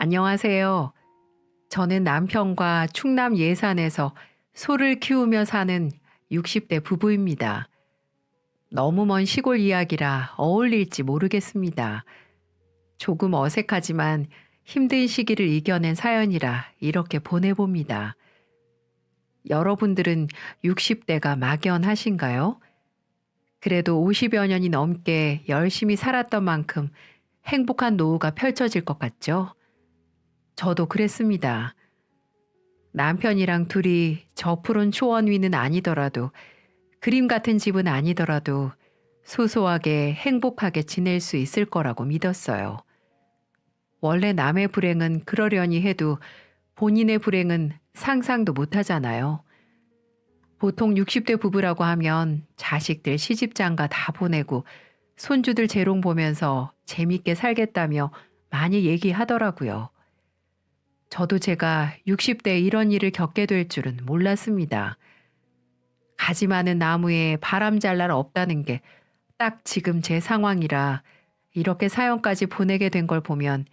안녕하세요. 저는 남편과 충남 예산에서 소를 키우며 사는 60대 부부입니다. 너무 먼 시골 이야기라 어울릴지 모르겠습니다. 조금 어색하지만 힘든 시기를 이겨낸 사연이라 이렇게 보내봅니다. 여러분들은 60대가 막연하신가요? 그래도 50여 년이 넘게 열심히 살았던 만큼 행복한 노후가 펼쳐질 것 같죠? 저도 그랬습니다. 남편이랑 둘이 저 푸른 초원 위는 아니더라도 그림 같은 집은 아니더라도 소소하게 행복하게 지낼 수 있을 거라고 믿었어요. 원래 남의 불행은 그러려니 해도 본인의 불행은 상상도 못 하잖아요. 보통 60대 부부라고 하면 자식들 시집장가 다 보내고 손주들 재롱 보면서 재밌게 살겠다며 많이 얘기하더라고요. 저도 제가 60대에 이런 일을 겪게 될 줄은 몰랐습니다. 가지 많은 나무에 바람 잘 날 없다는 게 딱 지금 제 상황이라 이렇게 사연까지 보내게 된 걸 보면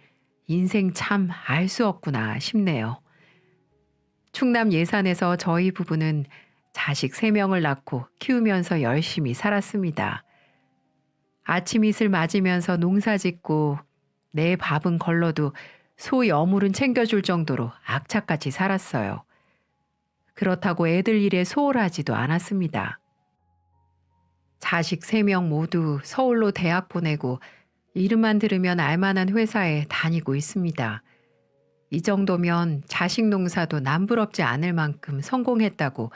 인생 참 알 수 없구나 싶네요. 충남 예산에서 저희 부부는 자식 3명을 낳고 키우면서 열심히 살았습니다. 아침 이슬 맞으면서 농사 짓고 내 밥은 걸러도 소 여물은 챙겨줄 정도로 악착같이 살았어요. 그렇다고 애들 일에 소홀하지도 않았습니다. 자식 3명 모두 서울로 대학 보내고 이름만 들으면 알만한 회사에 다니고 있습니다. 이 정도면 자식 농사도 남부럽지 않을 만큼 성공했다고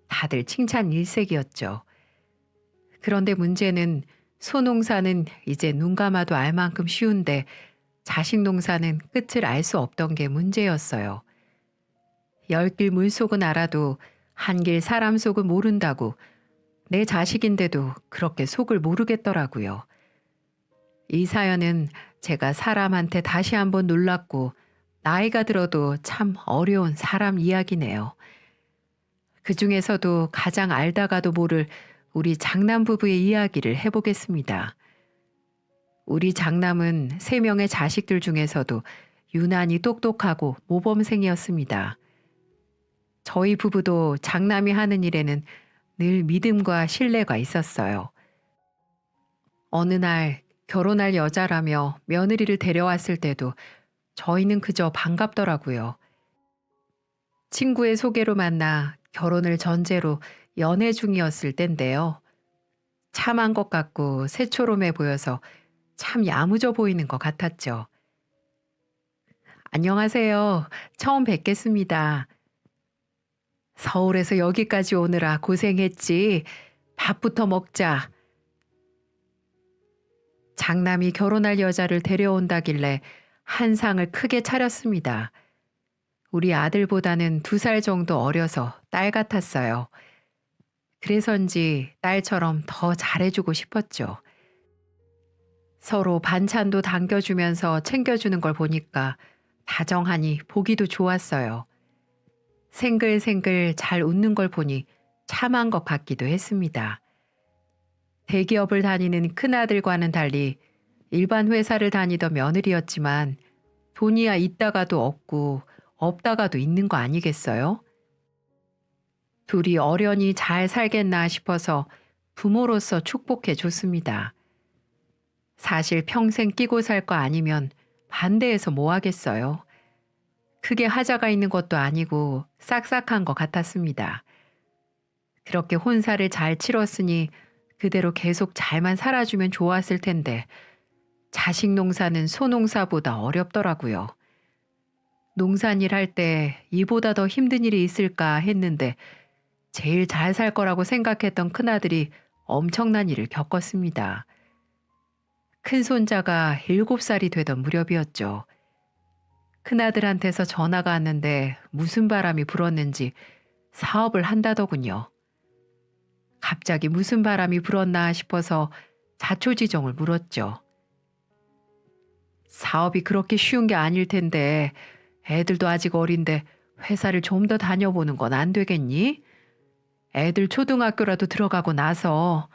다들 칭찬 일색이었죠. 그런데 문제는 소농사는 이제 눈 감아도 알 만큼 쉬운데 자식 농사는 끝을 알 수 없던 게 문제였어요. 열 길 물속은 알아도 한 길 사람 속은 모른다고 내 자식인데도 그렇게 속을 모르겠더라고요. 이 사연은 제가 사람한테 다시 한번 놀랐고 나이가 들어도 참 어려운 사람 이야기네요. 그 중에서도 가장 알다가도 모를 우리 장남 부부의 이야기를 해보겠습니다. 우리 장남은 3명의 자식들 중에서도 유난히 똑똑하고 모범생이었습니다. 저희 부부도 장남이 하는 일에는 늘 믿음과 신뢰가 있었어요. 어느 날 결혼할 여자라며 며느리를 데려왔을 때도 저희는 그저 반갑더라고요. 친구의 소개로 만나 결혼을 전제로 연애 중이었을 땐데요. 참한 것 같고 새초롬해 보여서 참 야무져 보이는 것 같았죠. 안녕하세요. 처음 뵙겠습니다. 서울에서 여기까지 오느라 고생했지. 밥부터 먹자. 장남이 결혼할 여자를 데려온다길래 한상을 크게 차렸습니다. 우리 아들보다는 2살 정도 어려서 딸 같았어요. 그래서인지 딸처럼 더 잘해주고 싶었죠. 서로 반찬도 당겨주면서 챙겨주는 걸 보니까 다정하니 보기도 좋았어요. 생글생글 잘 웃는 걸 보니 참한 것 같기도 했습니다. 대기업을 다니는 큰아들과는 달리 일반 회사를 다니던 며느리였지만 돈이야 있다가도 없고 없다가도 있는 거 아니겠어요? 둘이 어련히 잘 살겠나 싶어서 부모로서 축복해 줬습니다. 사실 평생 끼고 살 거 아니면 반대해서 뭐 하겠어요? 크게 하자가 있는 것도 아니고 싹싹한 것 같았습니다. 그렇게 혼사를 잘 치렀으니 그대로 계속 잘만 살아주면 좋았을 텐데 자식 농사는 소농사보다 어렵더라고요. 농산일 할 때 이보다 더 힘든 일이 있을까 했는데 제일 잘 살 거라고 생각했던 큰아들이 엄청난 일을 겪었습니다. 큰손자가 7살이 되던 무렵이었죠. 큰아들한테서 전화가 왔는데 무슨 바람이 불었는지 사업을 한다더군요. 갑자기 무슨 바람이 불었나 싶어서 자초지종을 물었죠. 사업이 그렇게 쉬운 게 아닐 텐데 애들도 아직 어린데 회사를 좀 더 다녀보는 건 안 되겠니? 애들 초등학교라도 들어가고 나서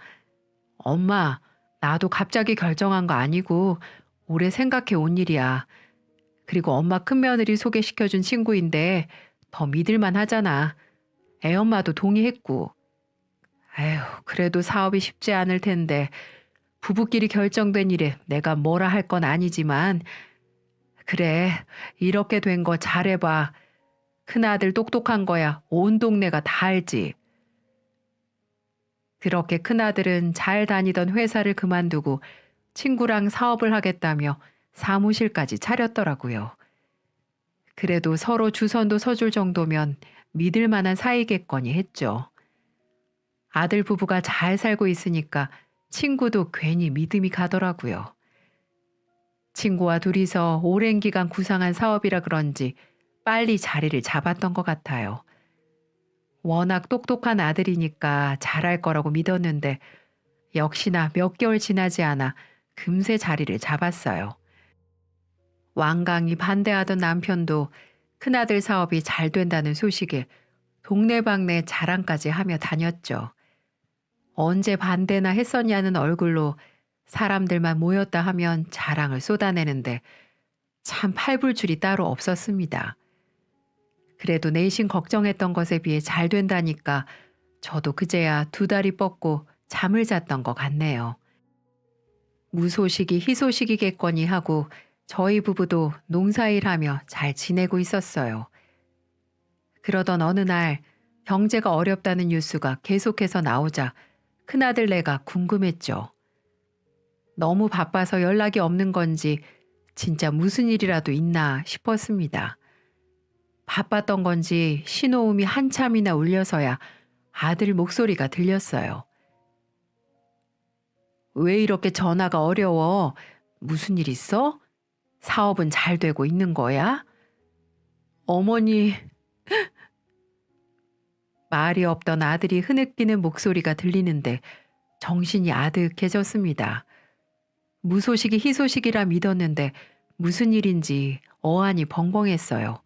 엄마, 나도 갑자기 결정한 거 아니고 오래 생각해 온 일이야. 그리고 엄마 큰며느리 소개시켜준 친구인데 더 믿을만 하잖아. 애엄마도 동의했고. 에휴, 그래도 사업이 쉽지 않을 텐데 부부끼리 결정된 일에 내가 뭐라 할 건 아니지만 그래, 이렇게 된 거 잘해봐. 큰아들 똑똑한 거야 온 동네가 다 알지. 그렇게 큰아들은 잘 다니던 회사를 그만두고 친구랑 사업을 하겠다며 사무실까지 차렸더라고요. 그래도 서로 주선도 서줄 정도면 믿을 만한 사이겠거니 했죠. 아들 부부가 잘 살고 있으니까 친구도 괜히 믿음이 가더라고요. 친구와 둘이서 오랜 기간 구상한 사업이라 그런지 빨리 자리를 잡았던 것 같아요. 워낙 똑똑한 아들이니까 잘할 거라고 믿었는데 역시나 몇 개월 지나지 않아 금세 자리를 잡았어요. 완강히 반대하던 남편도 큰아들 사업이 잘 된다는 소식에 동네방네 자랑까지 하며 다녔죠. 언제 반대나 했었냐는 얼굴로 사람들만 모였다 하면 자랑을 쏟아내는데 참 팔불출이 따로 없었습니다. 그래도 내심 걱정했던 것에 비해 잘 된다니까 저도 그제야 두 다리 뻗고 잠을 잤던 것 같네요. 무소식이 희소식이겠거니 하고 저희 부부도 농사일하며 잘 지내고 있었어요. 그러던 어느 날 경제가 어렵다는 뉴스가 계속해서 나오자 큰아들 내가 궁금했죠. 너무 바빠서 연락이 없는 건지 진짜 무슨 일이라도 있나 싶었습니다. 바빴던 건지 신호음이 한참이나 울려서야 아들 목소리가 들렸어요. 왜 이렇게 전화가 어려워? 무슨 일 있어? 사업은 잘 되고 있는 거야? 어머니, 말이 없던 아들이 흐느끼는 목소리가 들리는데 정신이 아득해졌습니다. 무소식이 희소식이라 믿었는데 무슨 일인지 어안이 벙벙했어요.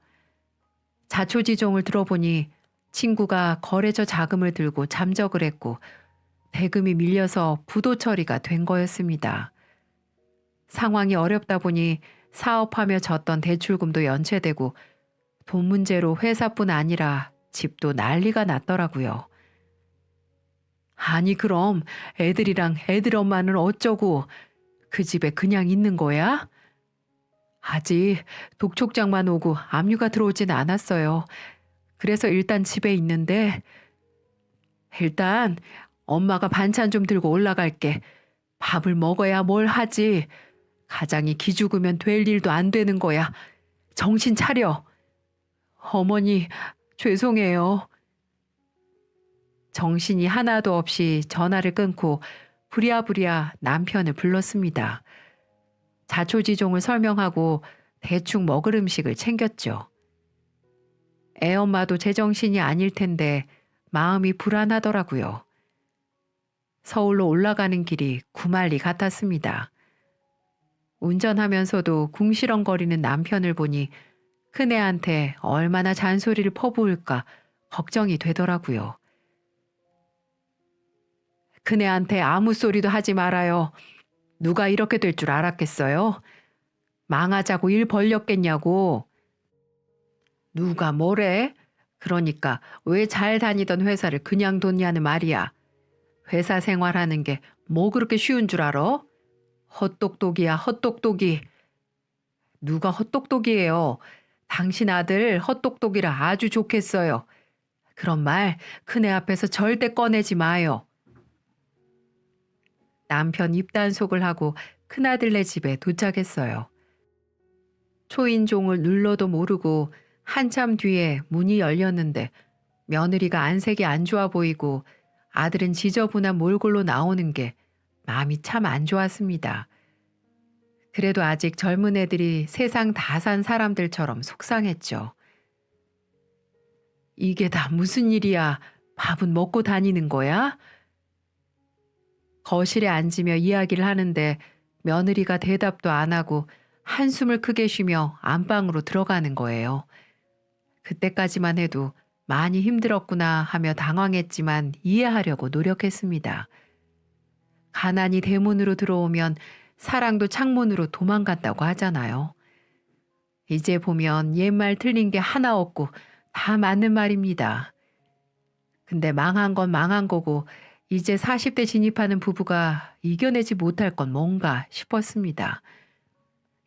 자초지종을 들어보니 친구가 거래처 자금을 들고 잠적을 했고 대금이 밀려서 부도 처리가 된 거였습니다. 상황이 어렵다 보니 사업하며 졌던 대출금도 연체되고 돈 문제로 회사뿐 아니라 집도 난리가 났더라고요. 아니 그럼 애들이랑 애들 엄마는 어쩌고 그 집에 그냥 있는 거야? 아직 독촉장만 오고 압류가 들어오진 않았어요. 그래서 일단 집에 있는데 일단 엄마가 반찬 좀 들고 올라갈게. 밥을 먹어야 뭘 하지. 가장이 기죽으면 될 일도 안 되는 거야. 정신 차려. 어머니 죄송해요. 정신이 하나도 없이 전화를 끊고 부랴부랴 남편을 불렀습니다. 자초지종을 설명하고 대충 먹을 음식을 챙겼죠. 애엄마도 제정신이 아닐 텐데 마음이 불안하더라고요. 서울로 올라가는 길이 구말리 같았습니다. 운전하면서도 궁시렁거리는 남편을 보니 큰애한테 얼마나 잔소리를 퍼부을까 걱정이 되더라고요. 큰애한테 아무 소리도 하지 말아요. 누가 이렇게 될 줄 알았겠어요? 망하자고 일 벌렸겠냐고. 누가 뭐래? 그러니까 왜 잘 다니던 회사를 그냥 뒀냐는 말이야. 회사 생활하는 게 뭐 그렇게 쉬운 줄 알아? 헛똑똑이야 헛똑똑이. 누가 헛똑똑이에요. 당신 아들 헛똑똑이라 아주 좋겠어요. 그런 말 큰애 앞에서 절대 꺼내지 마요. 남편 입단속을 하고 큰아들네 집에 도착했어요. 초인종을 눌러도 모르고 한참 뒤에 문이 열렸는데 며느리가 안색이 안 좋아 보이고 아들은 지저분한 몰골로 나오는 게 마음이 참 안 좋았습니다. 그래도 아직 젊은 애들이 세상 다 산 사람들처럼 속상했죠. 이게 다 무슨 일이야? 밥은 먹고 다니는 거야? 거실에 앉으며 이야기를 하는데 며느리가 대답도 안 하고 한숨을 크게 쉬며 안방으로 들어가는 거예요. 그때까지만 해도 많이 힘들었구나 하며 당황했지만 이해하려고 노력했습니다. 가난이 대문으로 들어오면 사랑도 창문으로 도망간다고 하잖아요. 이제 보면 옛말 틀린 게 하나 없고 다 맞는 말입니다. 근데 망한 건 망한 거고 이제 40대 진입하는 부부가 이겨내지 못할 건 뭔가 싶었습니다.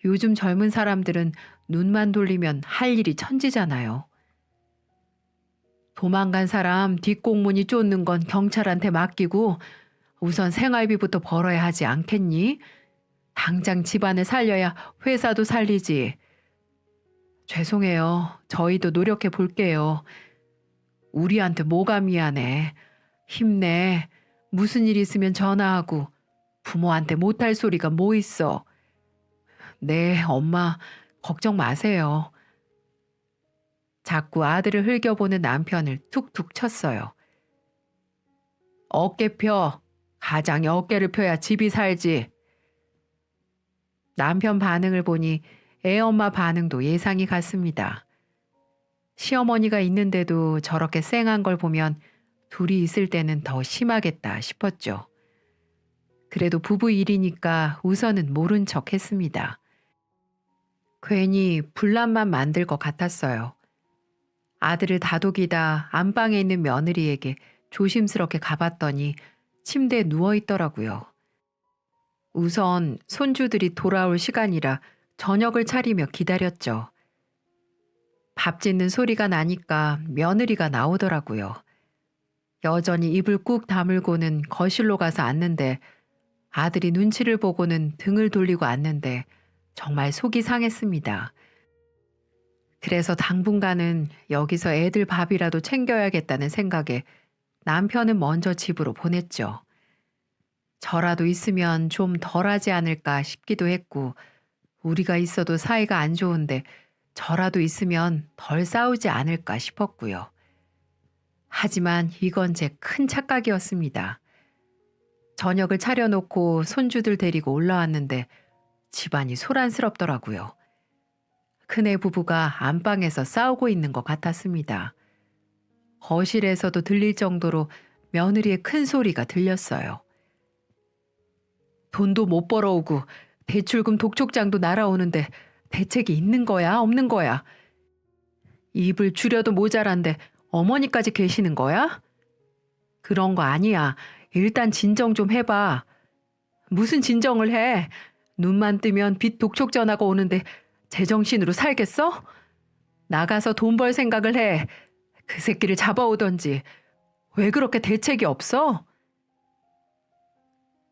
요즘 젊은 사람들은 눈만 돌리면 할 일이 천지잖아요. 도망간 사람 뒷공문이 쫓는 건 경찰한테 맡기고 우선 생활비부터 벌어야 하지 않겠니? 당장 집안을 살려야 회사도 살리지. 죄송해요. 저희도 노력해 볼게요. 우리한테 뭐가 미안해. 힘내. 무슨 일 있으면 전화하고. 부모한테 못할 소리가 뭐 있어. 네, 엄마, 걱정 마세요. 자꾸 아들을 흘겨보는 남편을 툭툭 쳤어요. 어깨 펴. 가장이 어깨를 펴야 집이 살지. 남편 반응을 보니 애엄마 반응도 예상이 갔습니다. 시어머니가 있는데도 저렇게 쌩한 걸 보면 둘이 있을 때는 더 심하겠다 싶었죠. 그래도 부부 일이니까 우선은 모른 척 했습니다. 괜히 분란만 만들 것 같았어요. 아들을 다독이다 안방에 있는 며느리에게 조심스럽게 가봤더니 침대에 누워있더라고요. 우선 손주들이 돌아올 시간이라 저녁을 차리며 기다렸죠. 밥 짓는 소리가 나니까 며느리가 나오더라고요. 여전히 입을 꾹 다물고는 거실로 가서 앉는데 아들이 눈치를 보고는 등을 돌리고 앉는데 정말 속이 상했습니다. 그래서 당분간은 여기서 애들 밥이라도 챙겨야겠다는 생각에 남편은 먼저 집으로 보냈죠. 저라도 있으면 좀 덜하지 않을까 싶기도 했고 우리가 있어도 사이가 안 좋은데 저라도 있으면 덜 싸우지 않을까 싶었고요. 하지만 이건 제 큰 착각이었습니다. 저녁을 차려놓고 손주들 데리고 올라왔는데 집안이 소란스럽더라고요. 큰애 부부가 안방에서 싸우고 있는 것 같았습니다. 거실에서도 들릴 정도로 며느리의 큰 소리가 들렸어요. 돈도 못 벌어오고 대출금 독촉장도 날아오는데 대책이 있는 거야, 없는 거야? 입을 줄여도 모자란데 어머니까지 계시는 거야? 그런 거 아니야. 일단 진정 좀 해봐. 무슨 진정을 해? 눈만 뜨면 빚 독촉 전화가 오는데 제정신으로 살겠어? 나가서 돈 벌 생각을 해. 그 새끼를 잡아오던지. 왜 그렇게 대책이 없어?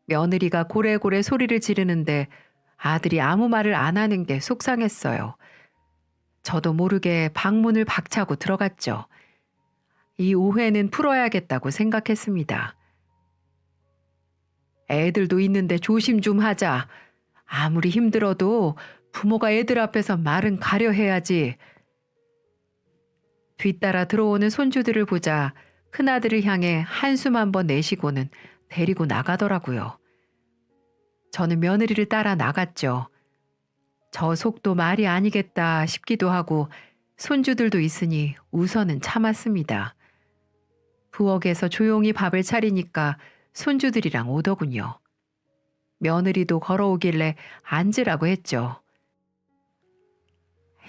며느리가 고래고래 소리를 지르는데 아들이 아무 말을 안 하는 게 속상했어요. 저도 모르게 방문을 박차고 들어갔죠. 이 오해는 풀어야겠다고 생각했습니다. 애들도 있는데 조심 좀 하자. 아무리 힘들어도 부모가 애들 앞에서 말은 가려 해야지. 뒤따라 들어오는 손주들을 보자 큰아들을 향해 한숨 한번 내쉬고는 데리고 나가더라고요. 저는 며느리를 따라 나갔죠. 저 속도 말이 아니겠다 싶기도 하고 손주들도 있으니 우선은 참았습니다. 부엌에서 조용히 밥을 차리니까 손주들이랑 오더군요. 며느리도 걸어오길래 앉으라고 했죠.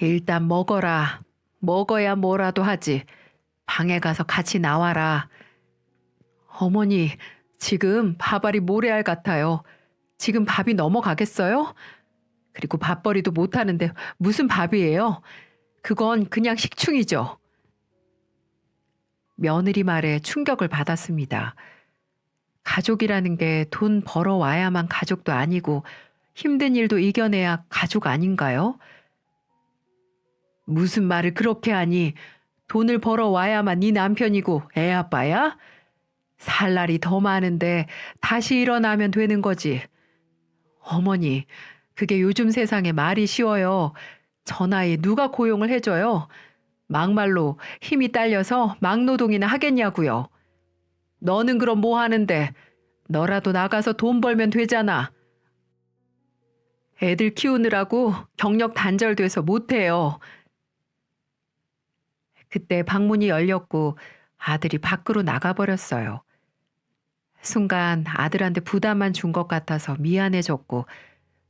일단 먹어라. 먹어야 뭐라도 하지. 방에 가서 같이 나와라. 어머니, 지금 밥알이 모래알 같아요. 지금 밥이 넘어가겠어요? 그리고 밥벌이도 못하는데 무슨 밥이에요? 그건 그냥 식충이죠. 며느리 말에 충격을 받았습니다. 가족이라는 게 돈 벌어와야만 가족도 아니고 힘든 일도 이겨내야 가족 아닌가요? 무슨 말을 그렇게 하니? 돈을 벌어와야만 네 남편이고 애 아빠야? 살 날이 더 많은데 다시 일어나면 되는 거지. 어머니, 그게 요즘 세상에 말이 쉬워요. 저 나이에 누가 고용을 해줘요? 막말로 힘이 딸려서 막노동이나 하겠냐고요. 너는 그럼 뭐 하는데? 너라도 나가서 돈 벌면 되잖아. 애들 키우느라고 경력 단절돼서 못해요. 그때 방문이 열렸고 아들이 밖으로 나가버렸어요. 순간 아들한테 부담만 준 것 같아서 미안해졌고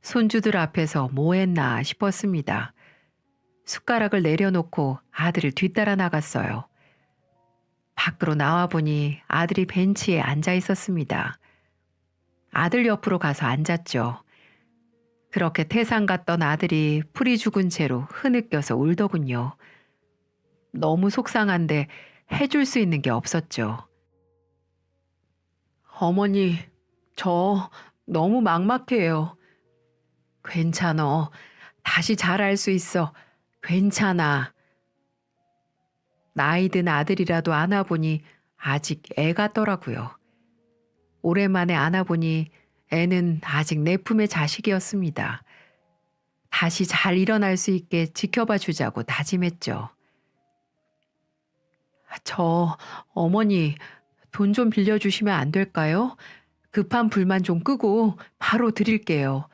손주들 앞에서 뭐 했나 싶었습니다. 숟가락을 내려놓고 아들을 뒤따라 나갔어요. 밖으로 나와 보니 아들이 벤치에 앉아 있었습니다. 아들 옆으로 가서 앉았죠. 그렇게 태산 갔던 아들이 풀이 죽은 채로 흐느껴서 울더군요. 너무 속상한데 해줄 수 있는 게 없었죠. 어머니, 저 너무 막막해요. 괜찮어. 다시 잘할 수 있어. 괜찮아. 나이 든 아들이라도 안아보니 아직 애 같더라고요. 오랜만에 안아보니 애는 아직 내 품의 자식이었습니다. 다시 잘 일어날 수 있게 지켜봐 주자고 다짐했죠. 저, 어머니, 돈 좀 빌려주시면 안 될까요? 급한 불만 좀 끄고 바로 드릴게요.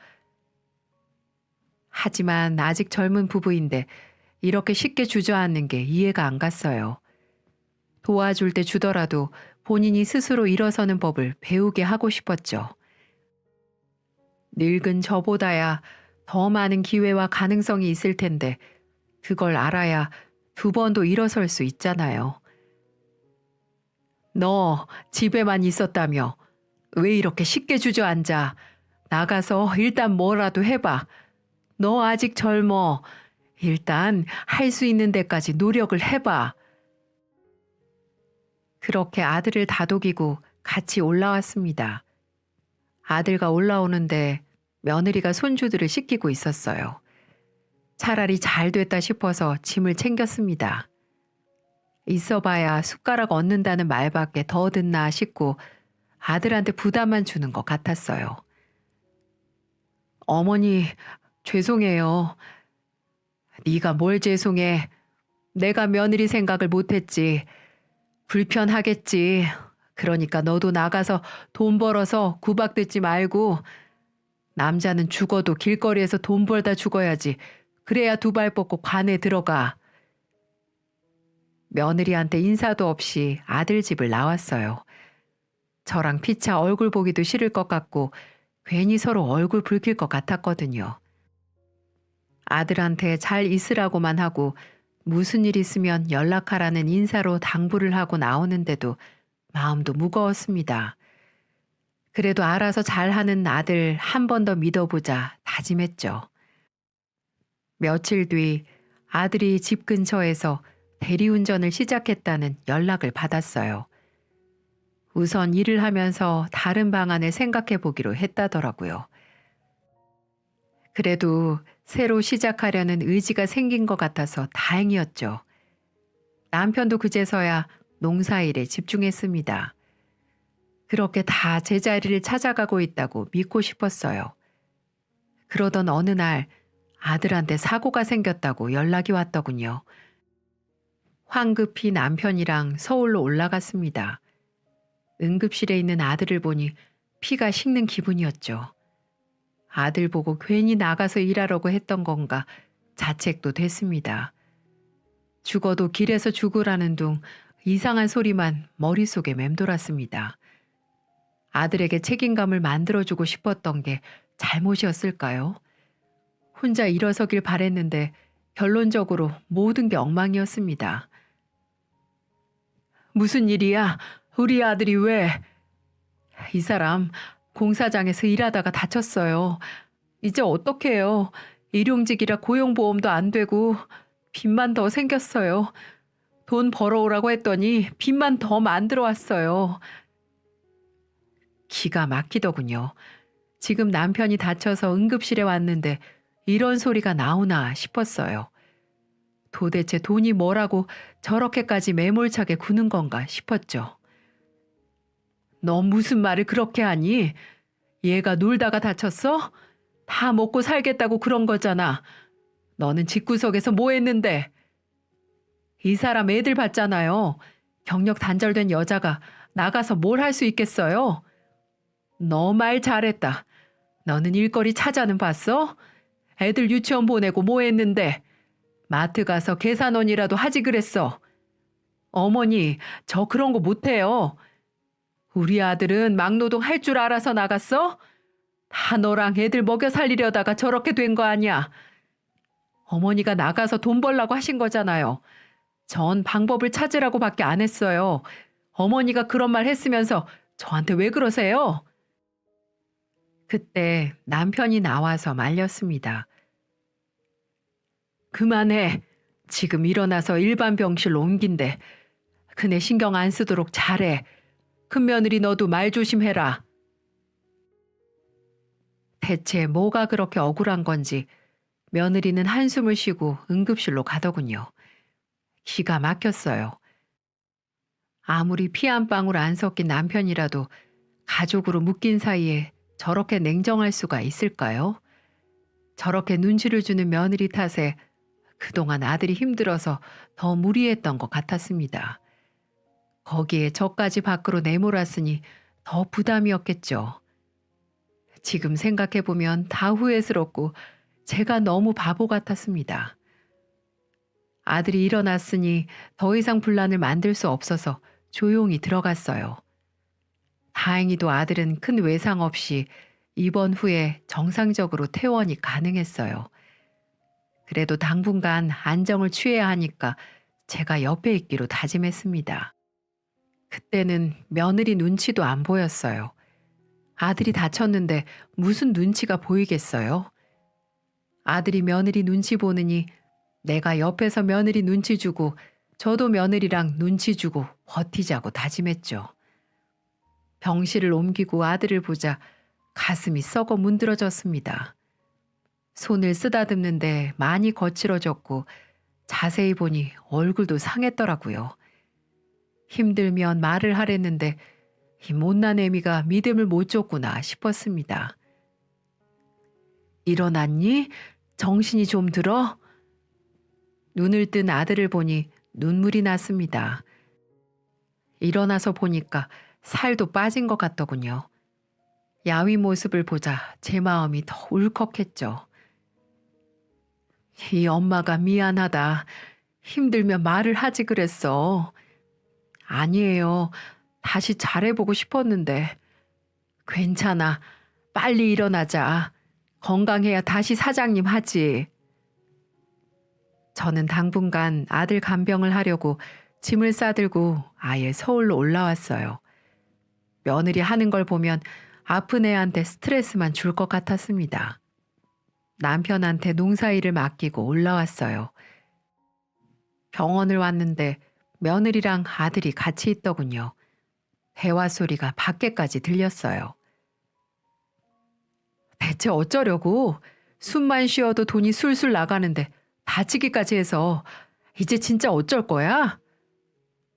하지만 아직 젊은 부부인데 이렇게 쉽게 주저앉는 게 이해가 안 갔어요. 도와줄 때 주더라도 본인이 스스로 일어서는 법을 배우게 하고 싶었죠. 늙은 저보다야 더 많은 기회와 가능성이 있을 텐데 그걸 알아야 두 번도 일어설 수 있잖아요. 너 집에만 있었다며 왜 이렇게 쉽게 주저앉아? 나가서 일단 뭐라도 해봐. 너 아직 젊어. 일단 할 수 있는 데까지 노력을 해봐. 그렇게 아들을 다독이고 같이 올라왔습니다. 아들과 올라오는데 며느리가 손주들을 씻기고 있었어요. 차라리 잘 됐다 싶어서 짐을 챙겼습니다. 있어봐야 숟가락 얻는다는 말밖에 더 듣나 싶고 아들한테 부담만 주는 것 같았어요. 어머니, 죄송해요. 네가 뭘 죄송해. 내가 며느리 생각을 못했지. 불편하겠지. 그러니까 너도 나가서 돈 벌어서 구박듣지 말고 남자는 죽어도 길거리에서 돈 벌다 죽어야지. 그래야 두 발 뻗고 관에 들어가. 며느리한테 인사도 없이 아들 집을 나왔어요. 저랑 피차 얼굴 보기도 싫을 것 같고 괜히 서로 얼굴 붉힐 것 같았거든요. 아들한테 잘 있으라고만 하고 무슨 일 있으면 연락하라는 인사로 당부를 하고 나오는데도 마음도 무거웠습니다. 그래도 알아서 잘하는 아들 한 번 더 믿어보자 다짐했죠. 며칠 뒤 아들이 집 근처에서 대리운전을 시작했다는 연락을 받았어요. 우선 일을 하면서 다른 방안을 생각해 보기로 했다더라고요. 그래도 새로 시작하려는 의지가 생긴 것 같아서 다행이었죠. 남편도 그제서야 농사일에 집중했습니다. 그렇게 다 제자리를 찾아가고 있다고 믿고 싶었어요. 그러던 어느 날 아들한테 사고가 생겼다고 연락이 왔더군요. 황급히 남편이랑 서울로 올라갔습니다. 응급실에 있는 아들을 보니 피가 식는 기분이었죠. 아들 보고 괜히 나가서 일하려고 했던 건가 자책도 됐습니다. 죽어도 길에서 죽으라는 둥 이상한 소리만 머릿속에 맴돌았습니다. 아들에게 책임감을 만들어주고 싶었던 게 잘못이었을까요? 혼자 일어서길 바랬는데 결론적으로 모든 게 엉망이었습니다. 무슨 일이야? 우리 아들이 왜? 이 사람 공사장에서 일하다가 다쳤어요. 이제 어떡해요? 일용직이라 고용보험도 안 되고 빚만 더 생겼어요. 돈 벌어오라고 했더니 빚만 더 만들어 왔어요. 기가 막히더군요. 지금 남편이 다쳐서 응급실에 왔는데 이런 소리가 나오나 싶었어요. 도대체 돈이 뭐라고 저렇게까지 매몰차게 구는 건가 싶었죠. 너 무슨 말을 그렇게 하니? 얘가 놀다가 다쳤어? 다 먹고 살겠다고 그런 거잖아. 너는 집구석에서 뭐 했는데? 이 사람 애들 봤잖아요. 경력 단절된 여자가 나가서 뭘 할 수 있겠어요? 너 말 잘했다. 너는 일거리 찾아는 봤어? 애들 유치원 보내고 뭐 했는데? 마트 가서 계산원이라도 하지 그랬어. 어머니, 저 그런 거 못해요. 우리 아들은 막노동 할 줄 알아서 나갔어? 다 너랑 애들 먹여 살리려다가 저렇게 된 거 아니야. 어머니가 나가서 돈 벌라고 하신 거잖아요. 전 방법을 찾으라고밖에 안 했어요. 어머니가 그런 말 했으면서 저한테 왜 그러세요? 그때 남편이 나와서 말렸습니다. 그만해. 지금 일어나서 일반 병실로 옮긴대. 그네 신경 안 쓰도록 잘해. 큰며느리 너도 말 조심해라. 대체 뭐가 그렇게 억울한 건지 며느리는 한숨을 쉬고 응급실로 가더군요. 기가 막혔어요. 아무리 피 한 방울 안 섞인 남편이라도 가족으로 묶인 사이에 저렇게 냉정할 수가 있을까요? 저렇게 눈치를 주는 며느리 탓에 그동안 아들이 힘들어서 더 무리했던 것 같았습니다. 거기에 저까지 밖으로 내몰았으니 더 부담이었겠죠. 지금 생각해보면 다 후회스럽고 제가 너무 바보 같았습니다. 아들이 일어났으니 더 이상 분란을 만들 수 없어서 조용히 들어갔어요. 다행히도 아들은 큰 외상 없이 입원 후에 정상적으로 퇴원이 가능했어요. 그래도 당분간 안정을 취해야 하니까 제가 옆에 있기로 다짐했습니다. 그때는 며느리 눈치도 안 보였어요. 아들이 다쳤는데 무슨 눈치가 보이겠어요? 아들이 며느리 눈치 보느니 내가 옆에서 며느리 눈치 주고 저도 며느리랑 눈치 주고 버티자고 다짐했죠. 병실을 옮기고 아들을 보자 가슴이 썩어 문드러졌습니다. 손을 쓰다듬는데 많이 거칠어졌고 자세히 보니 얼굴도 상했더라고요. 힘들면 말을 하랬는데 이 못난 애미가 믿음을 못 줬구나 싶었습니다. 일어났니? 정신이 좀 들어? 눈을 뜬 아들을 보니 눈물이 났습니다. 일어나서 보니까 살도 빠진 것 같더군요. 야위 모습을 보자 제 마음이 더 울컥했죠. 이 엄마가 미안하다. 힘들면 말을 하지 그랬어. 아니에요. 다시 잘해보고 싶었는데. 괜찮아. 빨리 일어나자. 건강해야 다시 사장님 하지. 저는 당분간 아들 간병을 하려고 짐을 싸들고 아예 서울로 올라왔어요. 며느리 하는 걸 보면 아픈 애한테 스트레스만 줄 것 같았습니다. 남편한테 농사일을 맡기고 올라왔어요. 병원을 왔는데 며느리랑 아들이 같이 있더군요. 대화 소리가 밖에까지 들렸어요. 대체 어쩌려고? 숨만 쉬어도 돈이 술술 나가는데 다치기까지 해서 이제 진짜 어쩔 거야?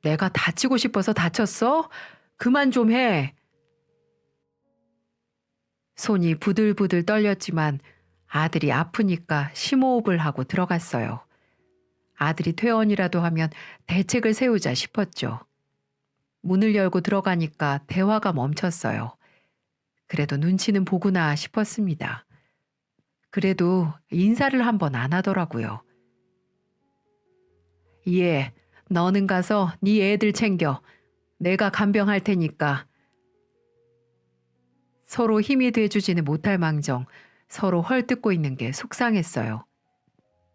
내가 다치고 싶어서 다쳤어? 그만 좀 해. 손이 부들부들 떨렸지만 아들이 아프니까 심호흡을 하고 들어갔어요. 아들이 퇴원이라도 하면 대책을 세우자 싶었죠. 문을 열고 들어가니까 대화가 멈췄어요. 그래도 눈치는 보구나 싶었습니다. 그래도 인사를 한 번 안 하더라고요. 예, 너는 가서 네 애들 챙겨. 내가 간병할 테니까. 서로 힘이 돼주지는 못할 망정 서로 헐뜯고 있는 게 속상했어요.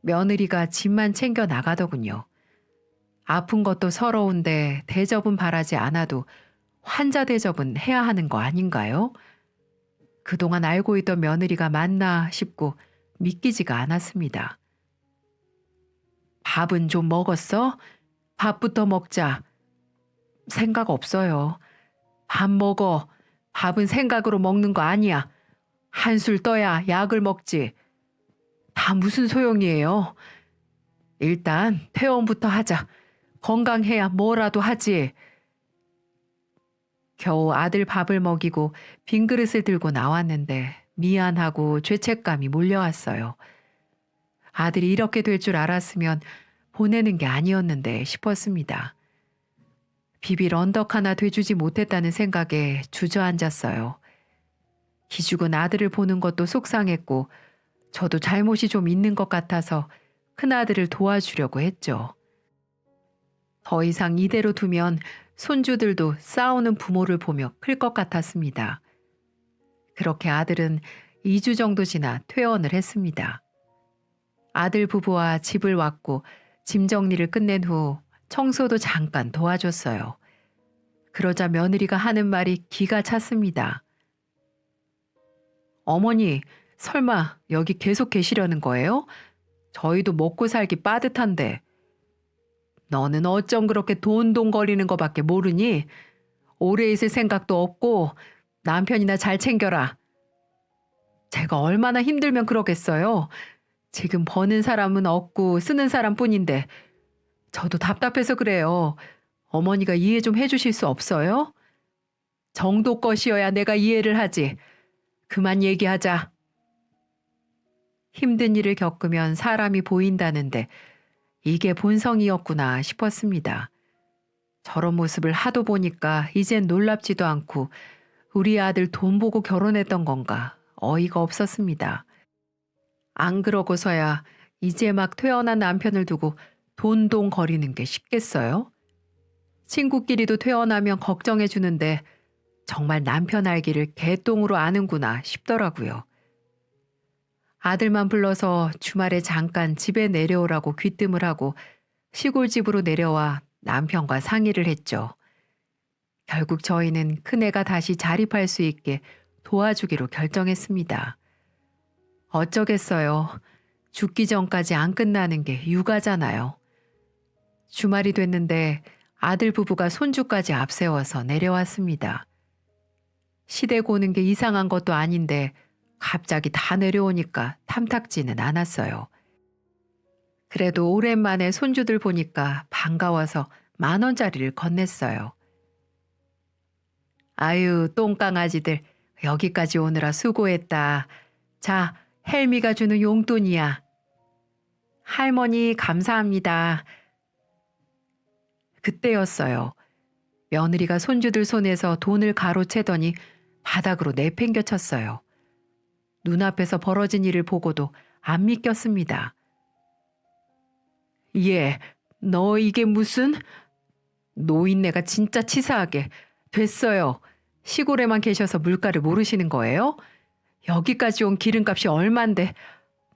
며느리가 짐만 챙겨 나가더군요. 아픈 것도 서러운데 대접은 바라지 않아도 환자 대접은 해야 하는 거 아닌가요? 그동안 알고 있던 며느리가 맞나 싶고 믿기지가 않았습니다. 밥은 좀 먹었어? 밥부터 먹자. 생각 없어요. 밥 먹어. 밥은 생각으로 먹는 거 아니야. 한술 떠야 약을 먹지. 다 무슨 소용이에요. 일단 퇴원부터 하자. 건강해야 뭐라도 하지. 겨우 아들 밥을 먹이고 빈 그릇을 들고 나왔는데 미안하고 죄책감이 몰려왔어요. 아들이 이렇게 될 줄 알았으면 보내는 게 아니었는데 싶었습니다. 비빌 언덕 하나 돼주지 못했다는 생각에 주저앉았어요. 기죽은 아들을 보는 것도 속상했고 저도 잘못이 좀 있는 것 같아서 큰아들을 도와주려고 했죠. 더 이상 이대로 두면 손주들도 싸우는 부모를 보며 클 것 같았습니다. 그렇게 아들은 2주 정도 지나 퇴원을 했습니다. 아들 부부와 집을 왔고 짐 정리를 끝낸 후 청소도 잠깐 도와줬어요. 그러자 며느리가 하는 말이 기가 찼습니다. 어머니, 설마 여기 계속 계시려는 거예요? 저희도 먹고 살기 빠듯한데. 너는 어쩜 그렇게 돈돈거리는 거밖에 모르니? 오래 있을 생각도 없고 남편이나 잘 챙겨라. 제가 얼마나 힘들면 그러겠어요. 지금 버는 사람은 없고 쓰는 사람뿐인데 저도 답답해서 그래요. 어머니가 이해 좀 해주실 수 없어요? 정도껏이어야 내가 이해를 하지. 그만 얘기하자. 힘든 일을 겪으면 사람이 보인다는데 이게 본성이었구나 싶었습니다. 저런 모습을 하도 보니까 이젠 놀랍지도 않고 우리 아들 돈 보고 결혼했던 건가 어이가 없었습니다. 안 그러고서야 이제 막 퇴원한 남편을 두고 돈돈거리는 게 쉽겠어요? 친구끼리도 퇴원하면 걱정해 주는데 정말 남편 알기를 개똥으로 아는구나 싶더라고요. 아들만 불러서 주말에 잠깐 집에 내려오라고 귀뜸을 하고 시골집으로 내려와 남편과 상의를 했죠. 결국 저희는 큰애가 다시 자립할 수 있게 도와주기로 결정했습니다. 어쩌겠어요. 죽기 전까지 안 끝나는 게 육아잖아요. 주말이 됐는데 아들 부부가 손주까지 앞세워서 내려왔습니다. 시댁 오는 게 이상한 것도 아닌데 갑자기 다 내려오니까 탐탁지는 않았어요. 그래도 오랜만에 손주들 보니까 반가워서 10,000원짜리를 건넸어요. 아유, 똥강아지들 여기까지 오느라 수고했다. 자, 헬미가 주는 용돈이야. 할머니 감사합니다. 그때였어요. 며느리가 손주들 손에서 돈을 가로채더니 바닥으로 내팽겨쳤어요. 눈앞에서 벌어진 일을 보고도 안 믿겼습니다. 얘, 너 이게 무슨? 노인네가 진짜 치사하게. 됐어요. 시골에만 계셔서 물가를 모르시는 거예요? 여기까지 온 기름값이 얼만데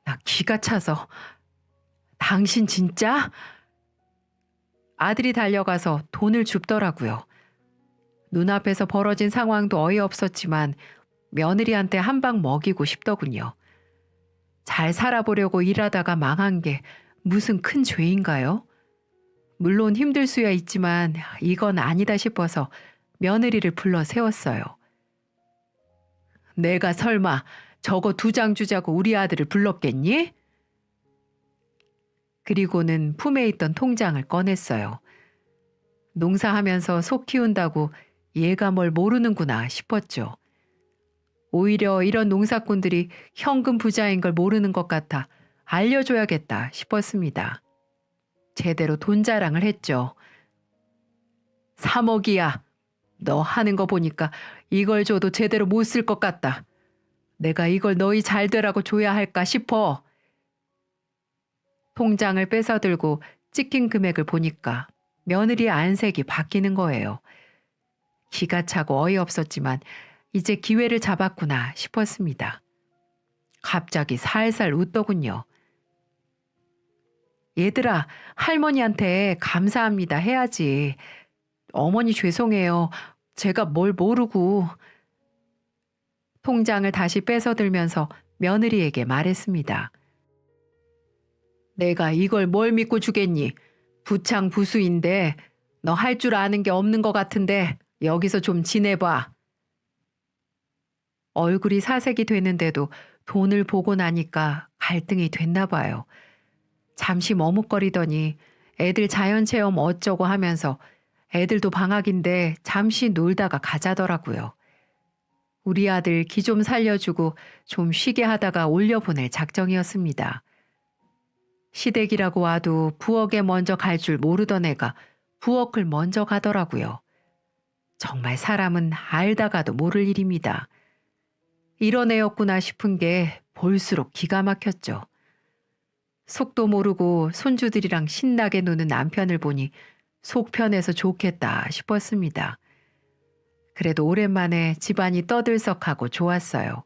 나 기가 차서. 당신 진짜? 아들이 달려가서 돈을 줍더라고요. 눈앞에서 벌어진 상황도 어이없었지만 며느리한테 한 방 먹이고 싶더군요. 잘 살아보려고 일하다가 망한 게 무슨 큰 죄인가요? 물론 힘들 수야 있지만 이건 아니다 싶어서 며느리를 불러 세웠어요. 내가 설마 저거 2장 주자고 우리 아들을 불렀겠니? 그리고는 품에 있던 통장을 꺼냈어요. 농사하면서 속 키운다고 얘가 뭘 모르는구나 싶었죠. 오히려 이런 농사꾼들이 현금 부자인 걸 모르는 것 같아 알려줘야겠다 싶었습니다. 제대로 돈 자랑을 했죠. 3억이야. 너 하는 거 보니까 이걸 줘도 제대로 못 쓸 것 같다. 내가 이걸 너희 잘 되라고 줘야 할까 싶어. 통장을 뺏어들고 찍힌 금액을 보니까 며느리의 안색이 바뀌는 거예요. 기가 차고 어이없었지만 이제 기회를 잡았구나 싶었습니다. 갑자기 살살 웃더군요. 얘들아, 할머니한테 감사합니다 해야지. 어머니 죄송해요. 제가 뭘 모르고. 통장을 다시 뺏어들면서 며느리에게 말했습니다. 내가 이걸 뭘 믿고 주겠니? 부창부수인데 너 할 줄 아는 게 없는 것 같은데 여기서 좀 지내봐. 얼굴이 사색이 되는데도 돈을 보고 나니까 갈등이 됐나 봐요. 잠시 머뭇거리더니 애들 자연체험 어쩌고 하면서 애들도 방학인데 잠시 놀다가 가자더라고요. 우리 아들 기 좀 살려주고 좀 쉬게 하다가 올려보낼 작정이었습니다. 시댁이라고 와도 부엌에 먼저 갈 줄 모르던 애가 부엌을 먼저 가더라고요. 정말 사람은 알다가도 모를 일입니다. 이런 애였구나 싶은 게 볼수록 기가 막혔죠. 속도 모르고 손주들이랑 신나게 노는 남편을 보니 속 편해서 좋겠다 싶었습니다. 그래도 오랜만에 집안이 떠들썩하고 좋았어요.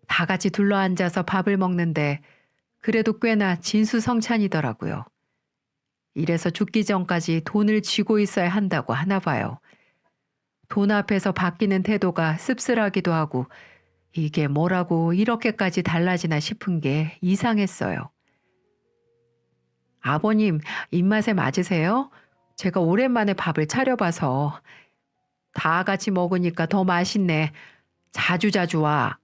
다 같이 둘러앉아서 밥을 먹는데 그래도 꽤나 진수성찬이더라고요. 이래서 죽기 전까지 돈을 쥐고 있어야 한다고 하나 봐요. 돈 앞에서 바뀌는 태도가 씁쓸하기도 하고 이게 뭐라고 이렇게까지 달라지나 싶은 게 이상했어요. 아버님, 입맛에 맞으세요? 제가 오랜만에 밥을 차려봐서. 다 같이 먹으니까 더 맛있네. 자주자주 와.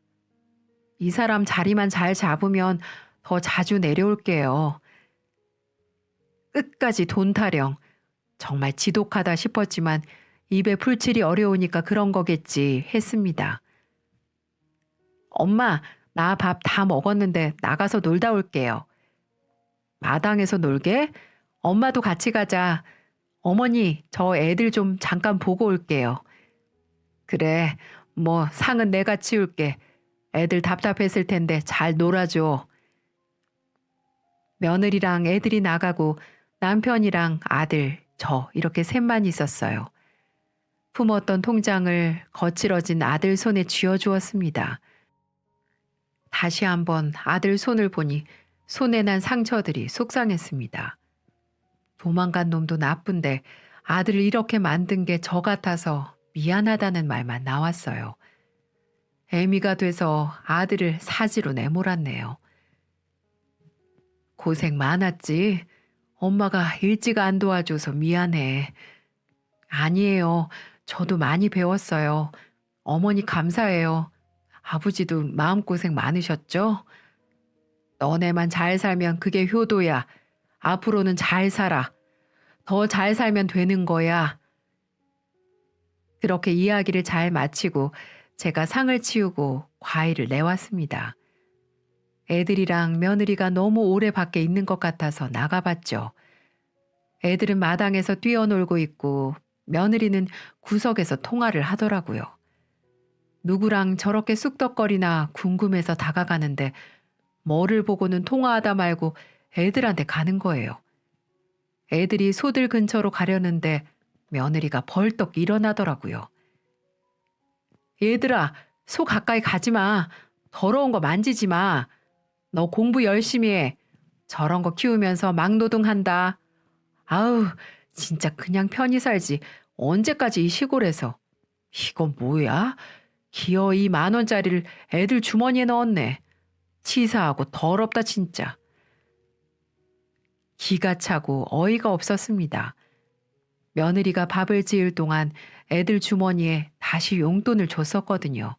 이 사람 자리만 잘 잡으면 더 자주 내려올게요. 끝까지 돈 타령. 정말 지독하다 싶었지만 입에 풀칠이 어려우니까 그런 거겠지 했습니다. 엄마, 나 밥 다 먹었는데 나가서 놀다 올게요. 마당에서 놀게? 엄마도 같이 가자. 어머니, 저 애들 좀 잠깐 보고 올게요. 그래, 뭐 상은 내가 치울게. 애들 답답했을 텐데 잘 놀아줘. 며느리랑 애들이 나가고 남편이랑 아들, 저 이렇게 셋만 있었어요. 품었던 통장을 거칠어진 아들 손에 쥐어주었습니다. 다시 한번 아들 손을 보니 손에 난 상처들이 속상했습니다. 도망간 놈도 나쁜데 아들을 이렇게 만든 게 저 같아서 미안하다는 말만 나왔어요. 애미가 돼서 아들을 사지로 내몰았네요. 고생 많았지. 엄마가 일찍 안 도와줘서 미안해. 아니에요. 저도 많이 배웠어요. 어머니 감사해요. 아버지도 마음고생 많으셨죠? 너네만 잘 살면 그게 효도야. 앞으로는 잘 살아. 더 잘 살면 되는 거야. 그렇게 이야기를 잘 마치고 제가 상을 치우고 과일을 내왔습니다. 애들이랑 며느리가 너무 오래 밖에 있는 것 같아서 나가봤죠. 애들은 마당에서 뛰어놀고 있고 며느리는 구석에서 통화를 하더라고요. 누구랑 저렇게 쑥덕거리나 궁금해서 다가가는데 뭐를 보고는 통화하다 말고 애들한테 가는 거예요. 애들이 소들 근처로 가려는데 며느리가 벌떡 일어나더라고요. 얘들아, 소 가까이 가지 마. 더러운 거 만지지 마. 너 공부 열심히 해. 저런 거 키우면서 막노동한다. 아우, 진짜 그냥 편히 살지. 언제까지 이 시골에서. 이건 뭐야? 기어 이 10,000원짜리를 애들 주머니에 넣었네. 치사하고 더럽다 진짜. 기가 차고 어이가 없었습니다. 며느리가 밥을 지을 동안 애들 주머니에 다시 용돈을 줬었거든요.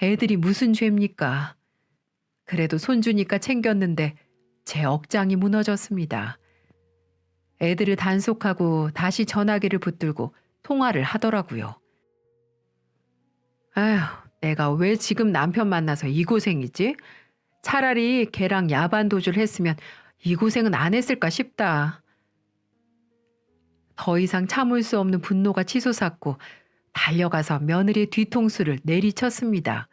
애들이 무슨 죄입니까? 그래도 손주니까 챙겼는데 제 억장이 무너졌습니다. 애들을 단속하고 다시 전화기를 붙들고 통화를 하더라고요. 아휴, 내가 왜 지금 남편 만나서 이 고생이지? 차라리 걔랑 야반 도주를 했으면 이 고생은 안 했을까 싶다. 더 이상 참을 수 없는 분노가 치솟았고 달려가서 며느리의 뒤통수를 내리쳤습니다.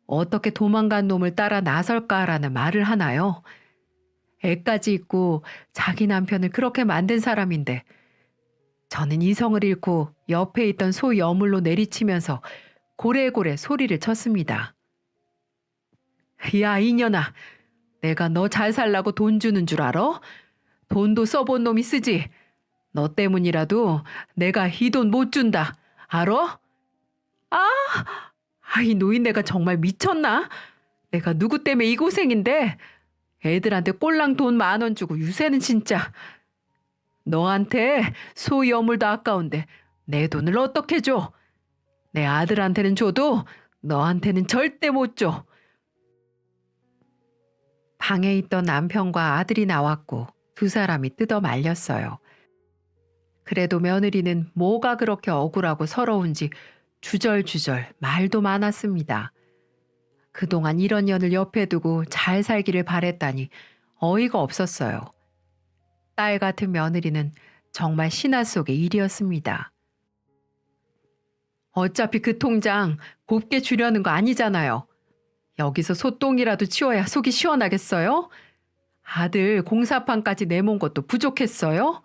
어떻게 도망간 놈을 따라 나설까라는 말을 하나요? 애까지 있고 자기 남편을 그렇게 만든 사람인데 저는 이성을 잃고 옆에 있던 소 여물로 내리치면서 고래고래 소리를 쳤습니다. 야 이년아, 내가 너 잘 살라고 돈 주는 줄 알아? 돈도 써본 놈이 쓰지. 너 때문이라도 내가 이 돈 못 준다. 알아? 이 노인네가 정말 미쳤나? 내가 누구 때문에 이 고생인데 애들한테 꼴랑 돈 10,000원 주고 유세는 진짜. 너한테 소 여물도 아까운데 내 돈을 어떻게 줘? 내 아들한테는 줘도 너한테는 절대 못 줘. 방에 있던 남편과 아들이 나왔고 두 사람이 뜯어 말렸어요. 그래도 며느리는 뭐가 그렇게 억울하고 서러운지 주절주절 말도 많았습니다. 그동안 이런 년을 옆에 두고 잘 살기를 바랬다니 어이가 없었어요. 딸 같은 며느리는 정말 신화 속의 일이었습니다. 어차피 그 통장 곱게 주려는 거 아니잖아요. 여기서 소똥이라도 치워야 속이 시원하겠어요? 아들 공사판까지 내몬 것도 부족했어요?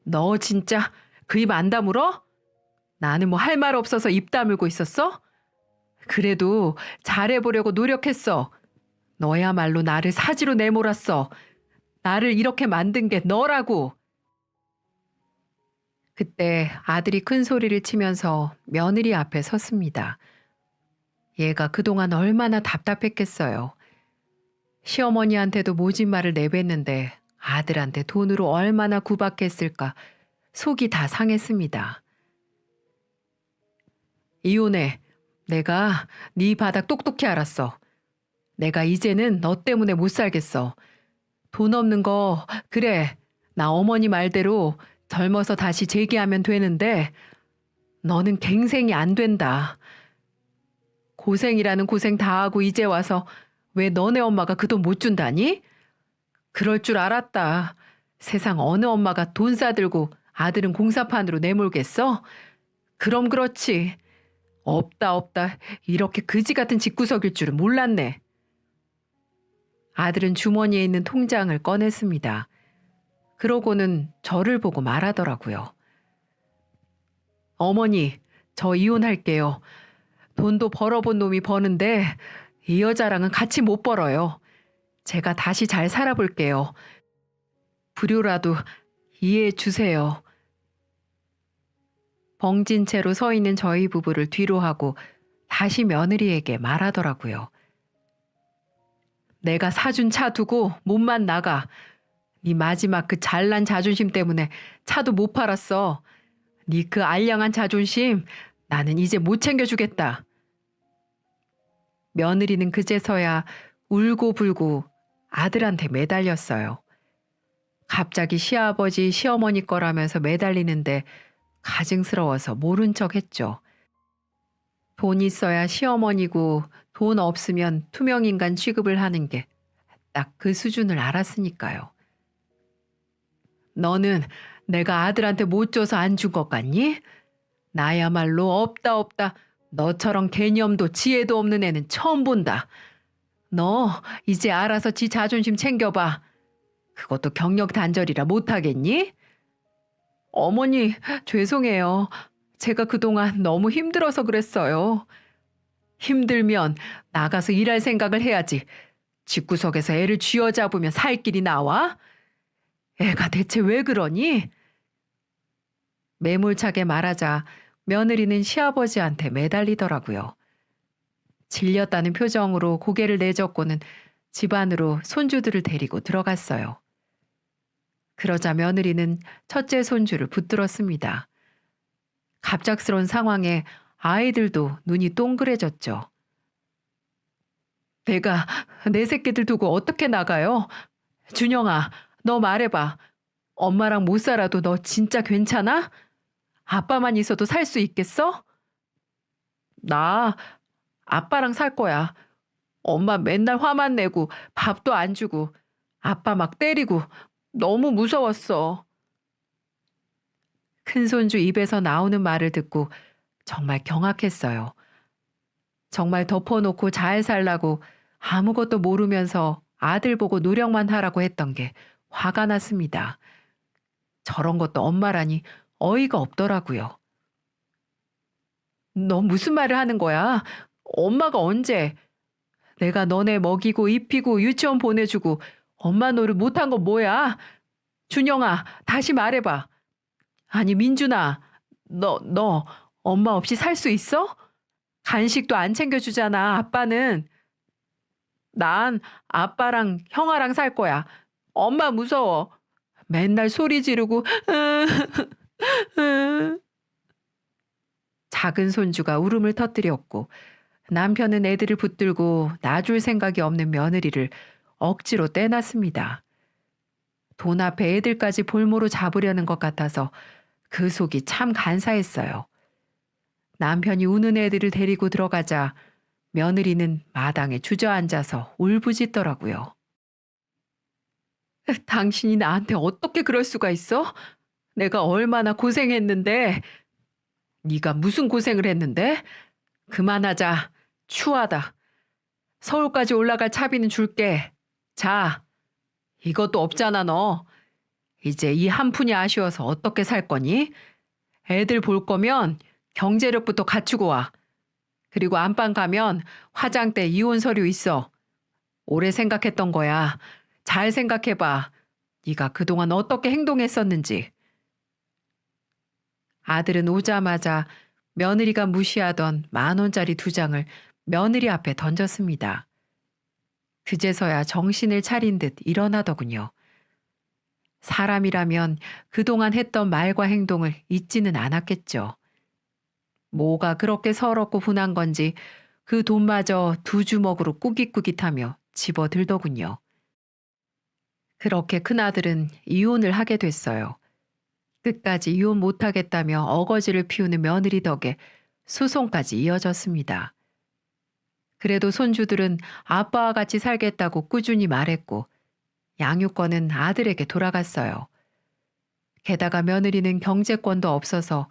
너 진짜 그 입 안 다물어? 나는 뭐 할 말 없어서 입 다물고 있었어? 그래도 잘해보려고 노력했어. 너야말로 나를 사지로 내몰았어. 나를 이렇게 만든 게 너라고. 그때 아들이 큰 소리를 치면서 며느리 앞에 섰습니다. 얘가 그동안 얼마나 답답했겠어요. 시어머니한테도 모진 말을 내뱉는데 아들한테 돈으로 얼마나 구박했을까 속이 다 상했습니다. 이혼해. 내가 네 바닥 똑똑히 알았어. 내가 이제는 너 때문에 못 살겠어. 돈 없는 거 그래. 나 어머니 말대로 젊어서 다시 재기하면 되는데 너는 갱생이 안 된다. 고생이라는 고생 다 하고 이제 와서 왜 너네 엄마가 그 돈 못 준다니? 그럴 줄 알았다. 세상 어느 엄마가 돈 싸들고 아들은 공사판으로 내몰겠어? 그럼 그렇지. 없다 없다. 이렇게 그지 같은 집구석일 줄은 몰랐네. 아들은 주머니에 있는 통장을 꺼냈습니다. 그러고는 저를 보고 말하더라고요. 어머니, 저 이혼할게요. 돈도 벌어본 놈이 버는데 이 여자랑은 같이 못 벌어요. 제가 다시 잘 살아볼게요. 불효라도 이해해 주세요. 벙진 채로 서 있는 저희 부부를 뒤로 하고 다시 며느리에게 말하더라고요. 내가 사준 차 두고 몸만 나가. 네 마지막 그 잘난 자존심 때문에 차도 못 팔았어. 네 그 알량한 자존심 나는 이제 못 챙겨주겠다. 며느리는 그제서야 울고 불고 아들한테 매달렸어요. 갑자기 시아버지 시어머니 거라면서 매달리는데 가증스러워서 모른 척 했죠. 돈 있어야 시어머니고 돈 없으면 투명인간 취급을 하는 게 딱 그 수준을 알았으니까요. 너는 내가 아들한테 못 줘서 안 준 것 같니? 나야말로 없다 없다. 너처럼 개념도 지혜도 없는 애는 처음 본다. 너 이제 알아서 지 자존심 챙겨봐. 그것도 경력 단절이라 못하겠니? 어머니, 죄송해요. 제가 그동안 너무 힘들어서 그랬어요. 힘들면 나가서 일할 생각을 해야지. 집구석에서 애를 쥐어잡으면 살 길이 나와? 애가 대체 왜 그러니? 매몰차게 말하자 며느리는 시아버지한테 매달리더라고요. 질렸다는 표정으로 고개를 내젓고는 집 안으로 손주들을 데리고 들어갔어요. 그러자 며느리는 첫째 손주를 붙들었습니다. 갑작스러운 상황에 아이들도 눈이 동그래졌죠. 내가 내 새끼들 두고 어떻게 나가요? 준영아, 너 말해봐. 엄마랑 못 살아도 너 진짜 괜찮아? 아빠만 있어도 살 수 있겠어? 나 아빠랑 살 거야. 엄마 맨날 화만 내고 밥도 안 주고 아빠 막 때리고 너무 무서웠어. 큰손주 입에서 나오는 말을 듣고 정말 경악했어요. 정말 덮어놓고 잘 살라고 아무것도 모르면서 아들 보고 노력만 하라고 했던 게 화가 났습니다. 저런 것도 엄마라니 어이가 없더라고요. 너 무슨 말을 하는 거야? 엄마가 언제? 내가 너네 먹이고 입히고 유치원 보내주고 엄마 노릇 못한 건 뭐야? 준영아, 다시 말해봐. 아니, 민준아, 너 엄마 없이 살 수 있어? 간식도 안 챙겨주잖아, 아빠는. 난 아빠랑 형아랑 살 거야. 엄마 무서워. 맨날 소리 지르고 작은 손주가 울음을 터뜨렸고 남편은 애들을 붙들고 놔줄 생각이 없는 며느리를 억지로 떼놨습니다. 돈 앞에 애들까지 볼모로 잡으려는 것 같아서 그 속이 참 간사했어요. 남편이 우는 애들을 데리고 들어가자 며느리는 마당에 주저앉아서 울부짖더라고요. 당신이 나한테 어떻게 그럴 수가 있어? 내가 얼마나 고생했는데. 네가 무슨 고생을 했는데? 그만하자. 추하다. 서울까지 올라갈 차비는 줄게. 자, 이것도 없잖아 너. 이제 이 한 푼이 아쉬워서 어떻게 살 거니? 애들 볼 거면 경제력부터 갖추고 와. 그리고 안방 가면 화장대 이혼 서류 있어. 오래 생각했던 거야. 잘 생각해봐. 네가 그동안 어떻게 행동했었는지. 아들은 오자마자 며느리가 무시하던 10,000원짜리 2장을 며느리 앞에 던졌습니다. 그제서야 정신을 차린 듯 일어나더군요. 사람이라면 그동안 했던 말과 행동을 잊지는 않았겠죠. 뭐가 그렇게 서럽고 분한 건지 그 돈마저 2주먹으로 꾸깃꾸깃하며 집어들더군요. 그렇게 큰아들은 이혼을 하게 됐어요. 끝까지 이혼 못하겠다며 어거지를 피우는 며느리 덕에 소송까지 이어졌습니다. 그래도 손주들은 아빠와 같이 살겠다고 꾸준히 말했고 양육권은 아들에게 돌아갔어요. 게다가 며느리는 경제권도 없어서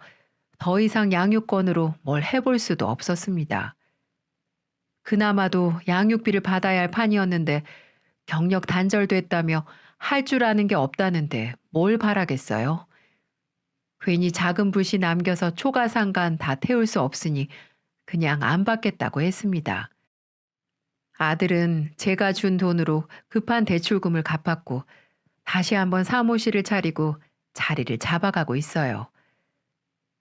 더 이상 양육권으로 뭘 해볼 수도 없었습니다. 그나마도 양육비를 받아야 할 판이었는데 경력 단절됐다며 할 줄 아는 게 없다는데 뭘 바라겠어요? 괜히 작은 붓이 남겨서 초가상간 다 태울 수 없으니 그냥 안 받겠다고 했습니다. 아들은 제가 준 돈으로 급한 대출금을 갚았고 다시 한번 사무실을 차리고 자리를 잡아가고 있어요.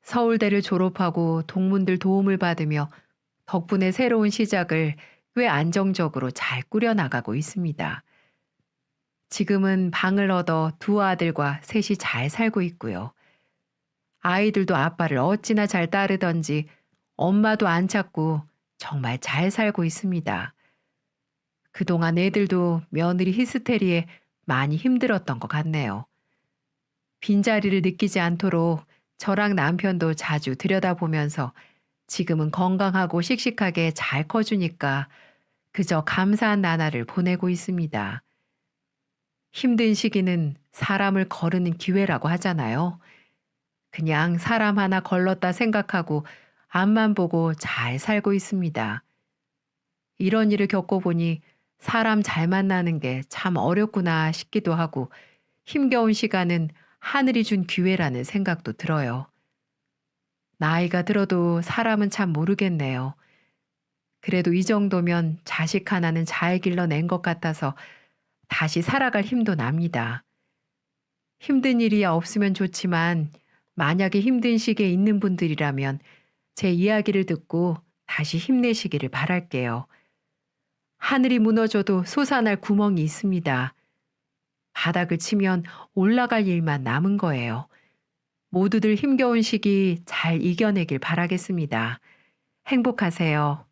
서울대를 졸업하고 동문들 도움을 받으며 덕분에 새로운 시작을 꽤 안정적으로 잘 꾸려나가고 있습니다. 지금은 방을 얻어 2 아들과 셋이 잘 살고 있고요. 아이들도 아빠를 어찌나 잘 따르던지 엄마도 안 찾고 정말 잘 살고 있습니다. 그동안 애들도 며느리 히스테리에 많이 힘들었던 것 같네요. 빈자리를 느끼지 않도록 저랑 남편도 자주 들여다보면서 지금은 건강하고 씩씩하게 잘 커주니까 그저 감사한 나날을 보내고 있습니다. 힘든 시기는 사람을 거르는 기회라고 하잖아요. 그냥 사람 하나 걸렀다 생각하고 앞만 보고 잘 살고 있습니다. 이런 일을 겪어보니 사람 잘 만나는 게 참 어렵구나 싶기도 하고 힘겨운 시간은 하늘이 준 기회라는 생각도 들어요. 나이가 들어도 사람은 참 모르겠네요. 그래도 이 정도면 자식 하나는 잘 길러낸 것 같아서 다시 살아갈 힘도 납니다. 힘든 일이 없으면 좋지만 만약에 힘든 시기에 있는 분들이라면 제 이야기를 듣고 다시 힘내시기를 바랄게요. 하늘이 무너져도 솟아날 구멍이 있습니다. 바닥을 치면 올라갈 일만 남은 거예요. 모두들 힘겨운 시기 잘 이겨내길 바라겠습니다. 행복하세요.